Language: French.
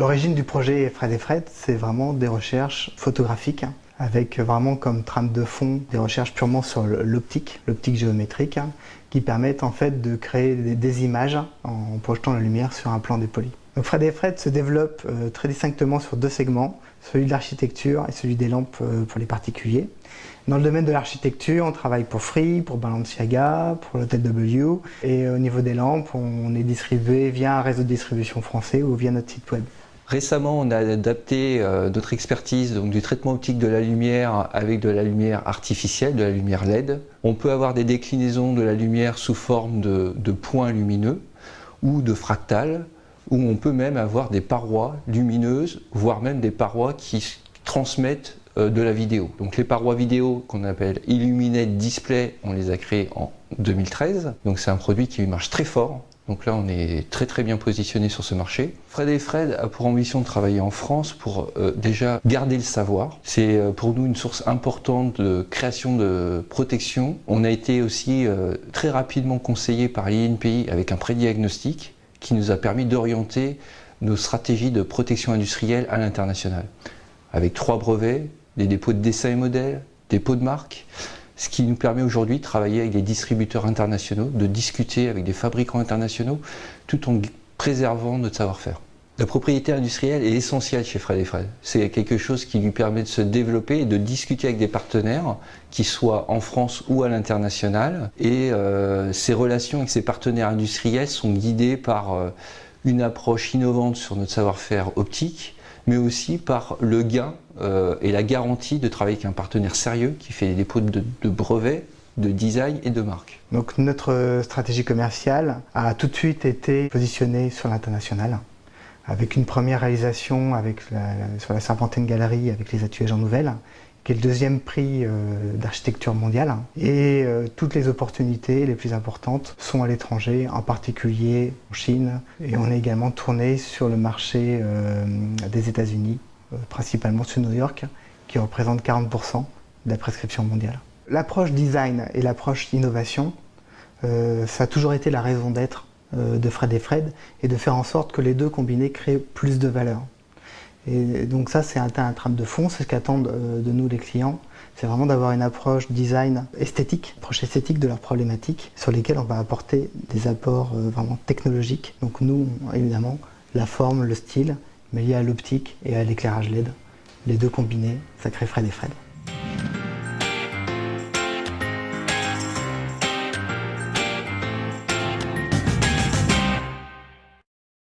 L'origine du projet Fred et Fred, c'est vraiment des recherches photographiques, avec vraiment comme trame de fond des recherches purement sur l'optique géométrique, qui permettent en fait de créer des images en projetant la lumière sur un plan dépoli. Donc Fred et Fred se développe très distinctement sur deux segments, celui de l'architecture et celui des lampes pour les particuliers. Dans le domaine de l'architecture, on travaille pour Free, pour Balenciaga, pour l'Hôtel W. Et au niveau des lampes, on est distribué via un réseau de distribution français ou via notre site web. Récemment, on a adapté notre expertise donc, du traitement optique de la lumière avec de la lumière artificielle, de la lumière LED. On peut avoir des déclinaisons de la lumière sous forme de points lumineux ou de fractales, où on peut même avoir des parois lumineuses, voire même des parois qui transmettent de la vidéo. Donc les parois vidéo qu'on appelle Illuminate Display, on les a créées en 2013. Donc c'est un produit qui marche très fort. Donc là, on est très bien positionné sur ce marché. Fred et Fred a pour ambition de travailler en France pour déjà garder le savoir. C'est pour nous une source importante de création de protection. On a été aussi très rapidement conseillé par l'INPI avec un prédiagnostic qui nous a permis d'orienter nos stratégies de protection industrielle à l'international. Avec 3 brevets, des dépôts de dessins et modèles, dépôts de marques, ce qui nous permet aujourd'hui de travailler avec des distributeurs internationaux, de discuter avec des fabricants internationaux, tout en préservant notre savoir-faire. La propriété industrielle est essentielle chez Fred et Fred. C'est quelque chose qui lui permet de se développer et de discuter avec des partenaires, qui soient en France ou à l'international. Et ces relations avec ces partenaires industriels sont guidées par une approche innovante sur notre savoir-faire optique, mais aussi par le gain et la garantie de travailler avec un partenaire sérieux qui fait des dépôts de brevets, de design et de marque. Donc notre stratégie commerciale a tout de suite été positionnée sur l'international, avec une première réalisation sur la Serpentine Galerie avec les ateliers Jean Nouvel, qui est le 2e prix d'architecture mondiale. Et toutes les opportunités les plus importantes sont à l'étranger, en particulier en Chine. Et on est également tourné sur le marché des États-Unis, principalement sur New York, qui représente 40% de la prescription mondiale. L'approche design et l'approche innovation, ça a toujours été la raison d'être de Fred et Fred, et de faire en sorte que les deux combinés créent plus de valeur. Et donc ça, c'est un trame de fond, c'est ce qu'attendent de nous les clients. C'est vraiment d'avoir une approche design esthétique, approche esthétique de leurs problématiques, sur lesquelles on va apporter des apports vraiment technologiques. Donc nous, évidemment, la forme, le style, mais lié à l'optique et à l'éclairage LED. Les deux combinés, ça crée Fred et Fred.